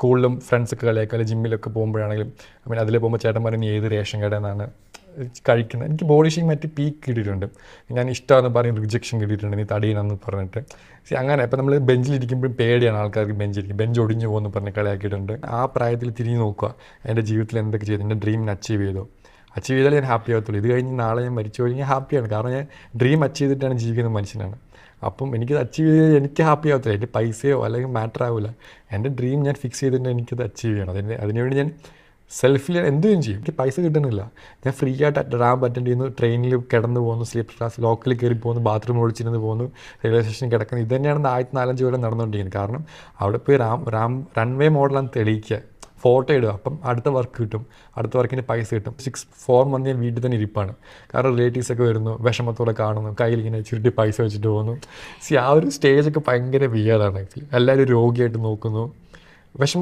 സ്കൂളിലും ഫ്രണ്ട്സൊക്കെ കളിയാക്കുക, അല്ലെങ്കിൽ ജിമ്മിലൊക്കെ പോകുമ്പോഴാണെങ്കിലും അതിൽ പോകുമ്പോൾ ചേട്ടൻ പറയുന്നത് ഏത് റേഷൻ കടയിൽ നിന്നാണ് കഴിക്കുന്നത്. എനിക്ക് ബോഡി ഷേമിങ് മറ്റ് പീക്ക് കിട്ടിയിട്ടുണ്ട്. ഞാൻ ഇഷ്ടമാണെന്ന് പറയും റിജക്ഷൻ കിട്ടിയിട്ടുണ്ട്, നീ തടിയണമെന്ന് പറഞ്ഞിട്ട്. അങ്ങനെ ഇപ്പം നമ്മൾ ബെഞ്ചിലിരിക്കുമ്പോഴും പേടിയാണ് ആൾക്കാർക്ക് ബെഞ്ച് ഒടിഞ്ഞു പോകുമെന്ന് പറഞ്ഞ് കളിയാക്കിയിട്ടുണ്ട്. ആ പ്രായത്തിൽ തിരിഞ്ഞ് നോക്കുക, എൻ്റെ ജീവിതത്തിൽ എന്തൊക്കെ ചെയ്തു, എൻ്റെ ഡ്രീമിന് അച്ചീവ് ചെയ്താൽ ഞാൻ ഹാപ്പി ആകത്തുള്ളൂ. ഇത് കഴിഞ്ഞ് നാളെ ഞാൻ മരിച്ചു കഴിഞ്ഞാൽ ഹാപ്പിയാണ്, കാരണം ഞാൻ ഡ്രീം അച്ചീവ് ചെയ്തിട്ടാണ് ജീവിക്കുന്ന മനുഷ്യനാണ്. അപ്പം എനിക്കത് അച്ചീവ് ചെയ്ത് എനിക്ക് ഹാപ്പി ആകത്തില്ല, എൻ്റെ പൈസയോ അല്ലെങ്കിൽ മാറ്റർ ആവില്ല. എൻ്റെ ഡ്രീം ഞാൻ ഫിക്സ് ചെയ്തിട്ട് എനിക്കത് അച്ചീവ് ചെയ്യണം. അതിനുവേണ്ടി ഞാൻ സെൽഫിൽ എന്തും ചെയ്യും. എനിക്ക് പൈസ കിട്ടുന്നില്ല, ഞാൻ ഫ്രീ ആയിട്ട് റാമ്പ് അറ്റൻഡ് ചെയ്യുന്നു, ട്രെയിനിൽ കിടന്നു പോകുന്നു, സ്ലീപ്പർ ക്ലാസ് ലോക്കലിൽ കയറി പോകുന്നു, ബാത്റൂം ഒളിച്ചിരുന്ന് പോകുന്നു, റെയിൽവേ സ്റ്റേഷനിൽ കിടക്കുന്നു. ഇത് തന്നെയാണ് 4-5 കൊല്ലം നടന്നുകൊണ്ടിരിക്കുന്നത്. കാരണം അവിടെ പോയി റൺവേ മോഡലാണ് തെളിയിക്കുക, ഫോട്ടോ ഇടുക, അപ്പം അടുത്ത വർക്ക് കിട്ടും, അടുത്ത വർക്കിന് പൈസ കിട്ടും. 4 മന്ത് ഞാൻ വീട്ടിൽ തന്നെ ഇരിപ്പാണ്. കാരണം റിലേറ്റീവ്സൊക്കെ വരുന്നു, വിഷമത്തോടെ കാണുന്നു, കയ്യിലിങ്ങനെ ചുരുട്ടി പൈസ വെച്ചിട്ട് പോകുന്നു. ആ ഒരു സ്റ്റേജൊക്കെ ഭയങ്കര വിയേർഡാണ്. എല്ലാവരും രോഗിയായിട്ട് നോക്കുന്നു, വിഷമം